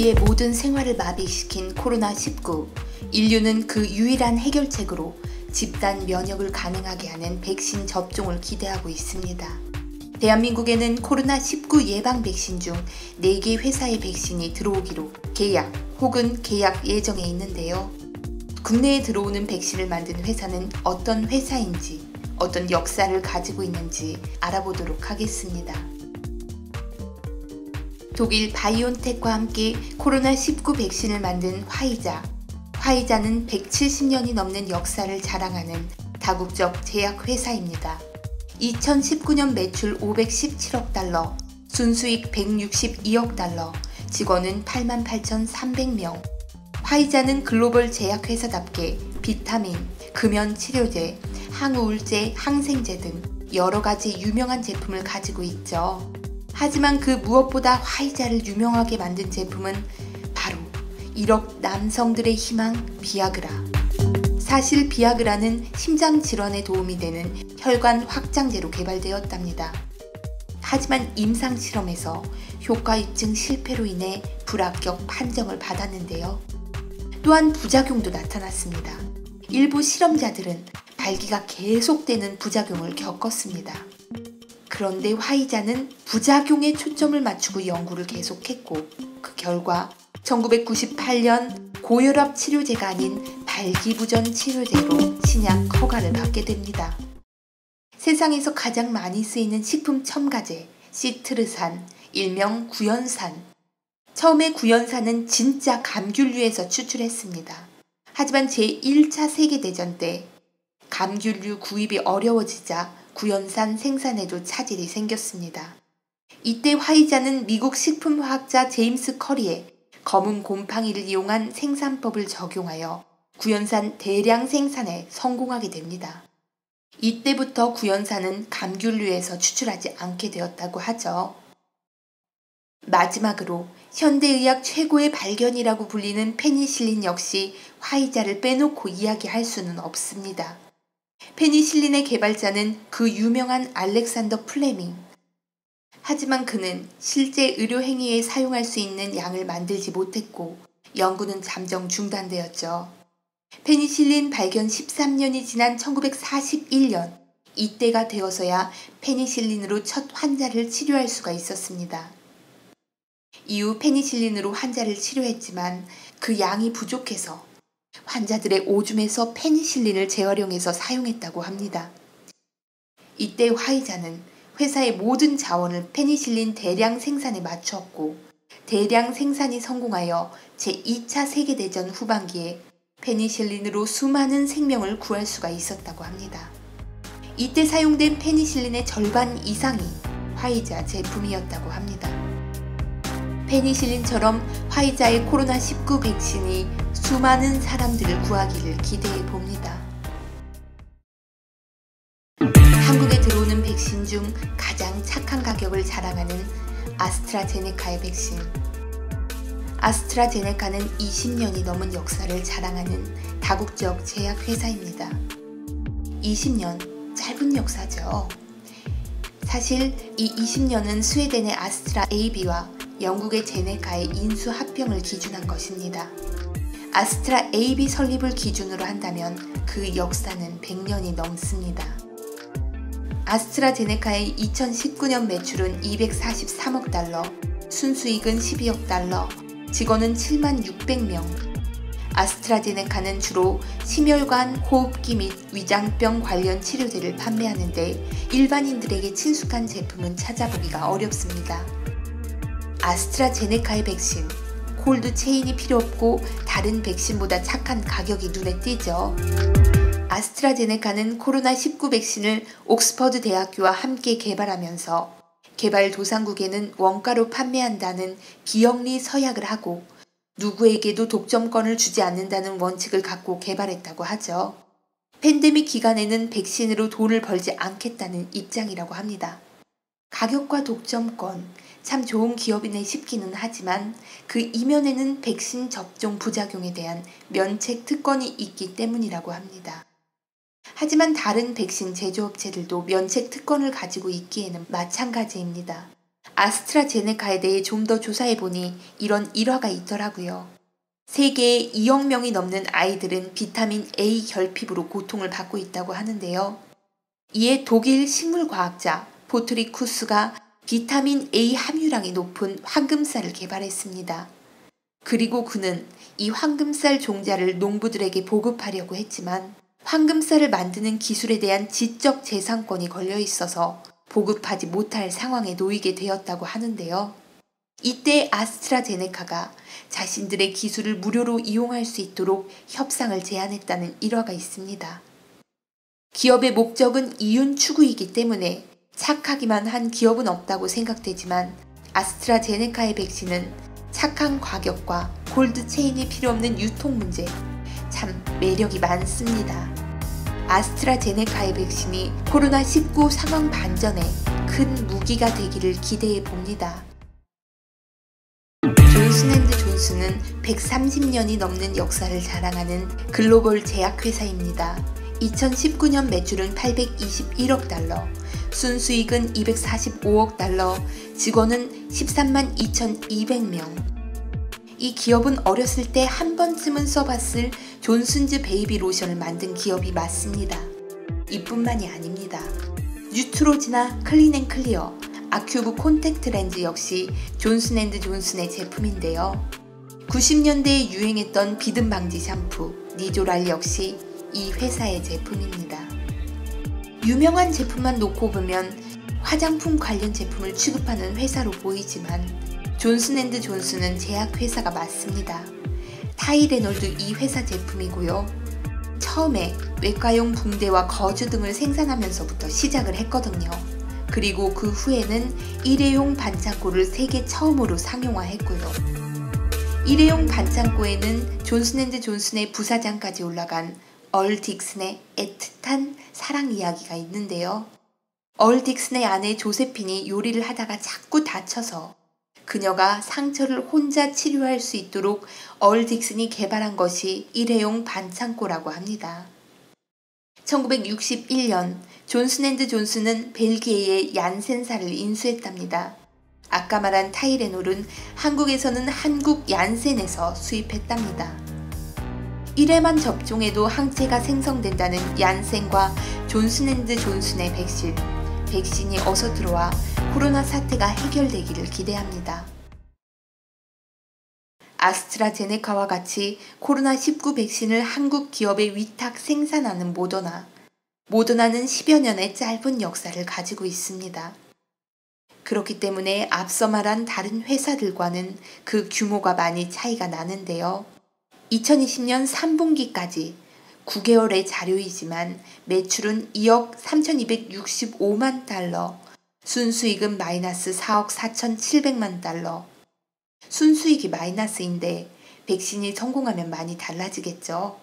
우리의 모든 생활을 마비시킨 코로나19. 인류는 그 유일한 해결책으로 집단 면역을 가능하게 하는 백신 접종을 기대하고 있습니다. 대한민국에는 코로나19 예방 백신 중 4개 회사의 백신이 들어오기로 계약 혹은 계약 예정에 있는데요. 국내에 들어오는 백신을 만든 회사는 어떤 회사인지, 어떤 역사를 가지고 있는지 알아보도록 하겠습니다. 독일 바이온텍과 함께 코로나19 백신을 만든 화이자. 화이자는 170년이 넘는 역사를 자랑하는 다국적 제약회사입니다. 2019년 매출 517억 달러, 순수익 162억 달러, 직원은 88,300명. 화이자는 글로벌 제약회사답게 비타민, 금연치료제, 항우울제, 항생제 등 여러 가지 유명한 제품을 가지고 있죠. 하지만 그 무엇보다 화이자를 유명하게 만든 제품은 바로 1억 남성들의 희망 비아그라. 사실 비아그라는 심장 질환에 도움이 되는 혈관 확장제로 개발되었답니다. 하지만 임상 실험에서 효과 입증 실패로 인해 불합격 판정을 받았는데요. 또한 부작용도 나타났습니다. 일부 실험자들은 발기가 계속되는 부작용을 겪었습니다. 그런데 화이자는 부작용에 초점을 맞추고 연구를 계속했고 그 결과 1998년 고혈압 치료제가 아닌 발기부전 치료제로 신약 허가를 받게 됩니다. 세상에서 가장 많이 쓰이는 식품 첨가제 시트르산, 일명 구연산. 처음에 구연산은 진짜 감귤류에서 추출했습니다. 하지만 제1차 세계대전 때 감귤류 구입이 어려워지자 구연산 생산에도 차질이 생겼습니다. 이때 화이자는 미국 식품화학자 제임스 커리의 검은 곰팡이를 이용한 생산법을 적용하여 구연산 대량 생산에 성공하게 됩니다. 이때부터 구연산은 감귤류에서 추출하지 않게 되었다고 하죠. 마지막으로 현대의학 최고의 발견이라고 불리는 페니실린 역시 화이자를 빼놓고 이야기할 수는 없습니다. 페니실린의 개발자는 그 유명한 알렉산더 플레밍. 하지만 그는 실제 의료 행위에 사용할 수 있는 양을 만들지 못했고 연구는 잠정 중단되었죠. 페니실린 발견 13년이 지난 1941년, 이때가 되어서야 페니실린으로 첫 환자를 치료할 수가 있었습니다. 이후 페니실린으로 환자를 치료했지만 그 양이 부족해서 환자들의 오줌에서 페니실린을 재활용해서 사용했다고 합니다. 이때 화이자는 회사의 모든 자원을 페니실린 대량 생산에 맞추었고 대량 생산이 성공하여 제2차 세계대전 후반기에 페니실린으로 수많은 생명을 구할 수가 있었다고 합니다. 이때 사용된 페니실린의 절반 이상이 화이자 제품이었다고 합니다. 페니실린처럼 화이자의 코로나19 백신이 수많은 사람들을 구하기를 기대해 봅니다. 한국에 들어오는 백신 중 가장 착한 가격을 자랑하는 아스트라제네카의 백신. 아스트라제네카는 20년이 넘은 역사를 자랑하는 다국적 제약회사입니다. 20년, 짧은 역사죠. 사실 이 20년은 스웨덴의 아스트라 AB와 영국의 제네카의 인수 합병을 기준한 것입니다. 아스트라 AB 설립을 기준으로 한다면 그 역사는 100년이 넘습니다. 아스트라제네카의 2019년 매출은 243억 달러, 순수익은 12억 달러, 직원은 7만 600명. 아스트라제네카는 주로 심혈관, 호흡기 및 위장병 관련 치료제를 판매하는데 일반인들에게 친숙한 제품은 찾아보기가 어렵습니다. 아스트라제네카의 백신, 콜드 체인이 필요 없고 다른 백신보다 착한 가격이 눈에 띄죠. 아스트라제네카는 코로나19 백신을 옥스퍼드 대학교와 함께 개발하면서 개발도상국에는 원가로 판매한다는 비영리 서약을 하고 누구에게도 독점권을 주지 않는다는 원칙을 갖고 개발했다고 하죠. 팬데믹 기간에는 백신으로 돈을 벌지 않겠다는 입장이라고 합니다. 가격과 독점권, 참 좋은 기업이네 싶기는 하지만 그 이면에는 백신 접종 부작용에 대한 면책 특권이 있기 때문이라고 합니다. 하지만 다른 백신 제조업체들도 면책 특권을 가지고 있기에는 마찬가지입니다. 아스트라제네카에 대해 좀 더 조사해보니 이런 일화가 있더라고요. 세계에 2억 명이 넘는 아이들은 비타민 A 결핍으로 고통을 받고 있다고 하는데요. 이에 독일 식물과학자 보트리쿠스가 비타민 A 함유량이 높은 황금쌀을 개발했습니다. 그리고 그는 이 황금쌀 종자를 농부들에게 보급하려고 했지만 황금쌀을 만드는 기술에 대한 지적 재산권이 걸려 있어서 보급하지 못할 상황에 놓이게 되었다고 하는데요. 이때 아스트라제네카가 자신들의 기술을 무료로 이용할 수 있도록 협상을 제안했다는 일화가 있습니다. 기업의 목적은 이윤 추구이기 때문에 착하기만 한 기업은 없다고 생각되지만 아스트라제네카의 백신은 착한 가격과 골드 체인이 필요 없는 유통 문제, 참 매력이 많습니다. 아스트라제네카의 백신이 코로나19 상황 반전에 큰 무기가 되기를 기대해 봅니다. 존슨앤드존슨은 130년이 넘는 역사를 자랑하는 글로벌 제약회사입니다. 2019년 매출은 821억 달러, 순수익은 245억 달러, 직원은 13만 2,200명. 이 기업은 어렸을 때 한 번쯤은 써봤을 존슨즈 베이비 로션을 만든 기업이 맞습니다. 이뿐만이 아닙니다. 뉴트로지나 클린앤클리어, 아큐브 콘택트 렌즈 역시 존슨앤드존슨의 제품인데요. 90년대에 유행했던 비듬 방지 샴푸 니조랄 역시 이 회사의 제품입니다. 유명한 제품만 놓고 보면 화장품 관련 제품을 취급하는 회사로 보이지만 존슨앤드존슨은 제약회사가 맞습니다. 타이레놀도 이 회사 제품이고요. 처음에 외과용 붕대와 거즈 등을 생산하면서부터 시작을 했거든요. 그리고 그 후에는 일회용 반창고를 세계 처음으로 상용화했고요. 일회용 반창고에는 존슨앤드존슨의 부사장까지 올라간 얼 딕슨의 애틋한 사랑 이야기가 있는데요. 얼 딕슨의 아내 조세핀이 요리를 하다가 자꾸 다쳐서 그녀가 상처를 혼자 치료할 수 있도록 얼 딕슨이 개발한 것이 일회용 반창고라고 합니다. 1961년 존슨앤드존슨은 벨기에의 얀센사를 인수했답니다. 아까 말한 타이레놀은 한국에서는 한국 얀센에서 수입했답니다. 1회만 접종해도 항체가 생성된다는 얀센과 존슨앤드존슨의 백신이 어서 들어와 코로나 사태가 해결되기를 기대합니다. 아스트라제네카와 같이 코로나19 백신을 한국 기업에 위탁 생산하는 모더나는 10여 년의 짧은 역사를 가지고 있습니다. 그렇기 때문에 앞서 말한 다른 회사들과는 그 규모가 많이 차이가 나는데요. 2020년 3분기까지 9개월의 자료이지만 매출은 2억 3,265만 달러, 순수익은 마이너스 4억 4,700만 달러. 순수익이 마이너스인데 백신이 성공하면 많이 달라지겠죠.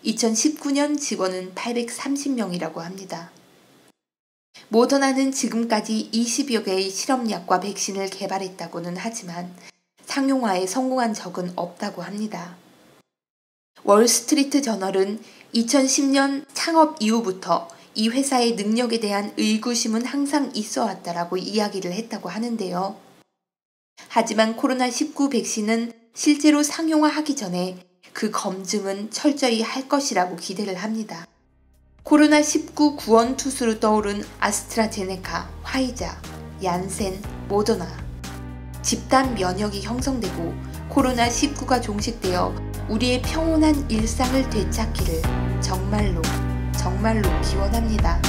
2019년 직원은 830명이라고 합니다. 모더나는 지금까지 20여 개의 실험약과 백신을 개발했다고는 하지만 상용화에 성공한 적은 없다고 합니다. 월스트리트 저널은 2010년 창업 이후부터 이 회사의 능력에 대한 의구심은 항상 있어 왔다라고 이야기를 했다고 하는데요. 하지만 코로나19 백신은 실제로 상용화하기 전에 그 검증은 철저히 할 것이라고 기대를 합니다. 코로나19 구원 투수로 떠오른 아스트라제네카, 화이자, 얀센, 모더나. 집단 면역이 형성되고 코로나19가 종식되어 우리의 평온한 일상을 되찾기를 정말로 기원합니다.